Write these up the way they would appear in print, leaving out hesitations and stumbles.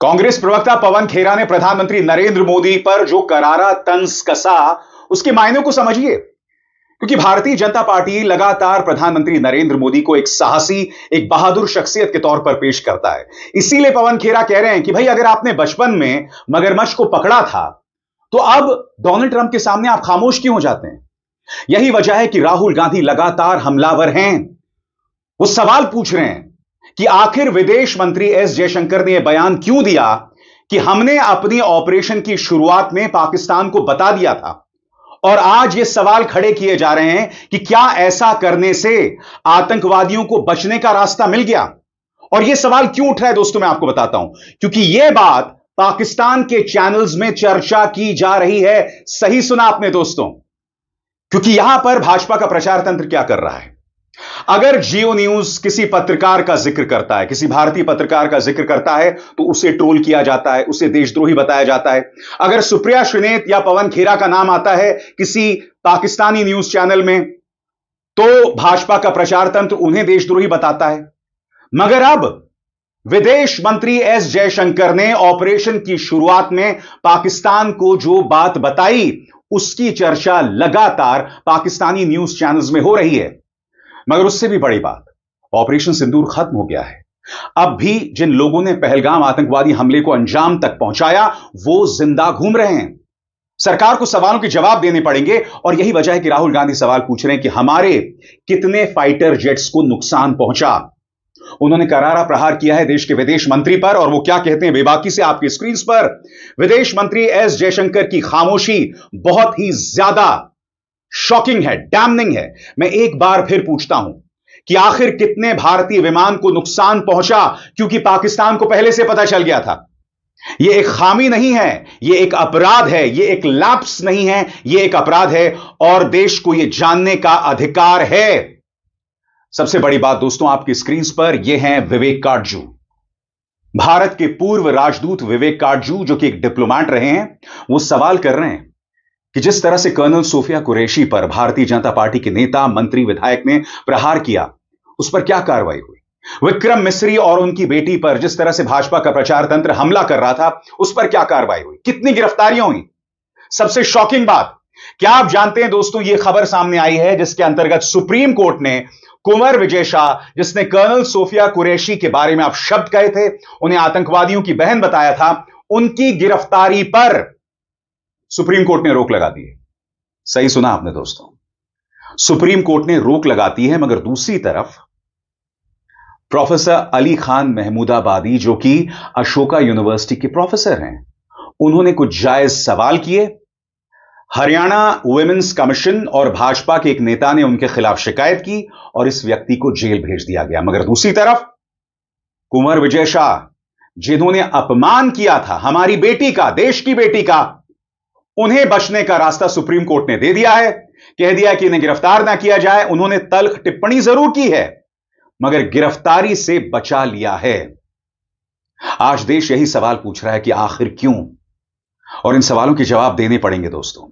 कांग्रेस प्रवक्ता पवन खेरा ने प्रधानमंत्री नरेंद्र मोदी पर जो करारा तंज कसा, उसके मायनों को समझिए। क्योंकि भारतीय जनता पार्टी लगातार प्रधानमंत्री नरेंद्र मोदी को एक साहसी, एक बहादुर शख्सियत के तौर पर पेश करता है। इसीलिए पवन खेरा कह रहे हैं कि भाई, अगर आपने बचपन में मगरमच्छ को पकड़ा था, तो अब डोनाल्ड ट्रंप के सामने आप खामोश क्यों हो जाते हैं? यही वजह है कि राहुल गांधी लगातार हमलावर हैं। वो सवाल पूछ रहे हैं कि आखिर विदेश मंत्री एस जयशंकर ने यह बयान क्यों दिया कि हमने अपनी ऑपरेशन की शुरुआत में पाकिस्तान को बता दिया था। और आज ये सवाल खड़े किए जा रहे हैं कि क्या ऐसा करने से आतंकवादियों को बचने का रास्ता मिल गया? और यह सवाल क्यों उठ रहा है दोस्तों, मैं आपको बताता हूं। क्योंकि यह बात पाकिस्तान के चैनल्स में चर्चा की जा रही है। सही सुना आपने दोस्तों, क्योंकि यहां पर भाजपा का प्रचार तंत्र क्या कर रहा है। अगर जियो न्यूज किसी पत्रकार का जिक्र करता है, किसी भारतीय पत्रकार का जिक्र करता है, तो उसे ट्रोल किया जाता है, उसे देशद्रोही बताया जाता है। अगर सुप्रिया श्रीनेत या पवन खेरा का नाम आता है किसी पाकिस्तानी न्यूज चैनल में, तो भाजपा का प्रचार तंत्र उन्हें देशद्रोही बताता है। मगर अब विदेश मंत्री एस जयशंकर ने ऑपरेशन की शुरुआत में पाकिस्तान को जो बात बताई, उसकी चर्चा लगातार पाकिस्तानी न्यूज चैनल्स में हो रही है। मगर उससे भी बड़ी बात, ऑपरेशन सिंदूर खत्म हो गया है। अब भी जिन लोगों ने पहलगाम आतंकवादी हमले को अंजाम तक पहुंचाया, वो जिंदा घूम रहे हैं। सरकार को सवालों के जवाब देने पड़ेंगे। और यही वजह है कि राहुल गांधी सवाल पूछ रहे हैं कि हमारे कितने फाइटर जेट्स को नुकसान पहुंचा। उन्होंने करारा प्रहार किया है देश के विदेश मंत्री पर। और वो क्या कहते हैं बेबाकी से आपकी स्क्रीन पर। विदेश मंत्री एस जयशंकर की खामोशी बहुत ही ज्यादा शॉकिंग है, डैमनिंग है। मैं एक बार फिर पूछता हूं कि आखिर कितने भारतीय विमान को नुकसान पहुंचा? क्योंकि पाकिस्तान को पहले से पता चल गया था। यह एक खामी नहीं है, यह एक अपराध है, यह एक लैप्स नहीं है, यह एक अपराध है। और देश को यह जानने का अधिकार है। सबसे बड़ी बात दोस्तों, आपकी स्क्रीन पर यह है विवेक काटजू, भारत के पूर्व राजदूत विवेक काटजू, जो कि एक डिप्लोमेट रहे हैं। वो सवाल कर रहे हैं कि जिस तरह से कर्नल सोफिया कुरैशी पर भारतीय जनता पार्टी के नेता, मंत्री, विधायक ने प्रहार किया, उस पर क्या कार्रवाई हुई? विक्रम मिस्री और उनकी बेटी पर जिस तरह से भाजपा का प्रचार तंत्र हमला कर रहा था, उस पर क्या कार्रवाई हुई? कितनी गिरफ्तारियां हुई? सबसे शॉकिंग बात, क्या आप जानते हैं दोस्तों, यह खबर सामने आई है जिसके अंतर्गत सुप्रीम कोर्ट ने कुंवर विजय शाह, जिसने कर्नल सोफिया कुरैशी के बारे में आप शब्द कहे थे, उन्हें आतंकवादियों की बहन बताया था, उनकी गिरफ्तारी पर सुप्रीम कोर्ट ने रोक लगा दी है। सही सुना आपने दोस्तों, सुप्रीम कोर्ट ने रोक लगाती है। मगर दूसरी तरफ प्रोफेसर अली खान महमूदाबादी, जो कि अशोका यूनिवर्सिटी के प्रोफेसर हैं, उन्होंने कुछ जायज सवाल किए। हरियाणा वुमेन्स कमीशन और भाजपा के एक नेता ने उनके खिलाफ शिकायत की और इस व्यक्ति को जेल भेज दिया गया। मगर दूसरी तरफ कुंवर विजय शाह, जिन्होंने अपमान किया था हमारी बेटी का, देश की बेटी का, उन्हें बचने का रास्ता सुप्रीम कोर्ट ने दे दिया है। कह दिया कि इन्हें गिरफ्तार ना किया जाए। उन्होंने तल्ख टिप्पणी जरूर की है, मगर गिरफ्तारी से बचा लिया है। आज देश यही सवाल पूछ रहा है कि आखिर क्यों? और इन सवालों के जवाब देने पड़ेंगे दोस्तों।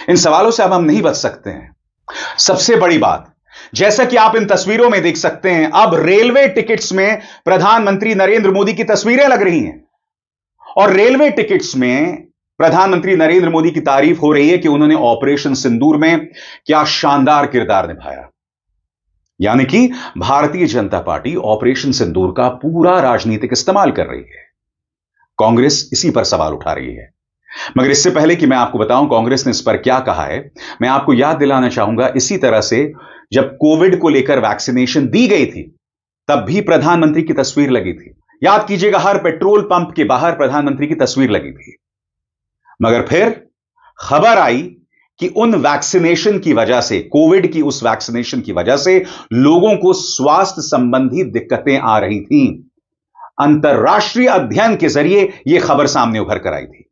इन सवालों से अब हम नहीं बच सकते हैं। सबसे बड़ी बात, जैसा कि आप इन तस्वीरों में देख सकते हैं, अब रेलवे टिकट्स में प्रधानमंत्री नरेंद्र मोदी की तस्वीरें लग रही हैं। और रेलवे टिकट्स में प्रधानमंत्री नरेंद्र मोदी की तारीफ हो रही है कि उन्होंने ऑपरेशन सिंदूर में क्या शानदार किरदार निभाया। यानी कि भारतीय जनता पार्टी ऑपरेशन सिंदूर का पूरा राजनीतिक इस्तेमाल कर रही है। कांग्रेस इसी पर सवाल उठा रही है। मगर इससे पहले कि मैं आपको बताऊं कांग्रेस ने इस पर क्या कहा है, मैं आपको याद दिलाना चाहूंगा, इसी तरह से जब कोविड को लेकर वैक्सीनेशन दी गई थी, तब भी प्रधानमंत्री की तस्वीर लगी थी। याद कीजिएगा, हर पेट्रोल पंप के बाहर प्रधानमंत्री की तस्वीर लगी थी। मगर फिर खबर आई कि उन वैक्सीनेशन की वजह से, कोविड की उस वैक्सीनेशन की वजह से लोगों को स्वास्थ्य संबंधी दिक्कतें आ रही थीं। अंतर्राष्ट्रीय अध्ययन के जरिए यह खबर सामने उभर कर आई थी।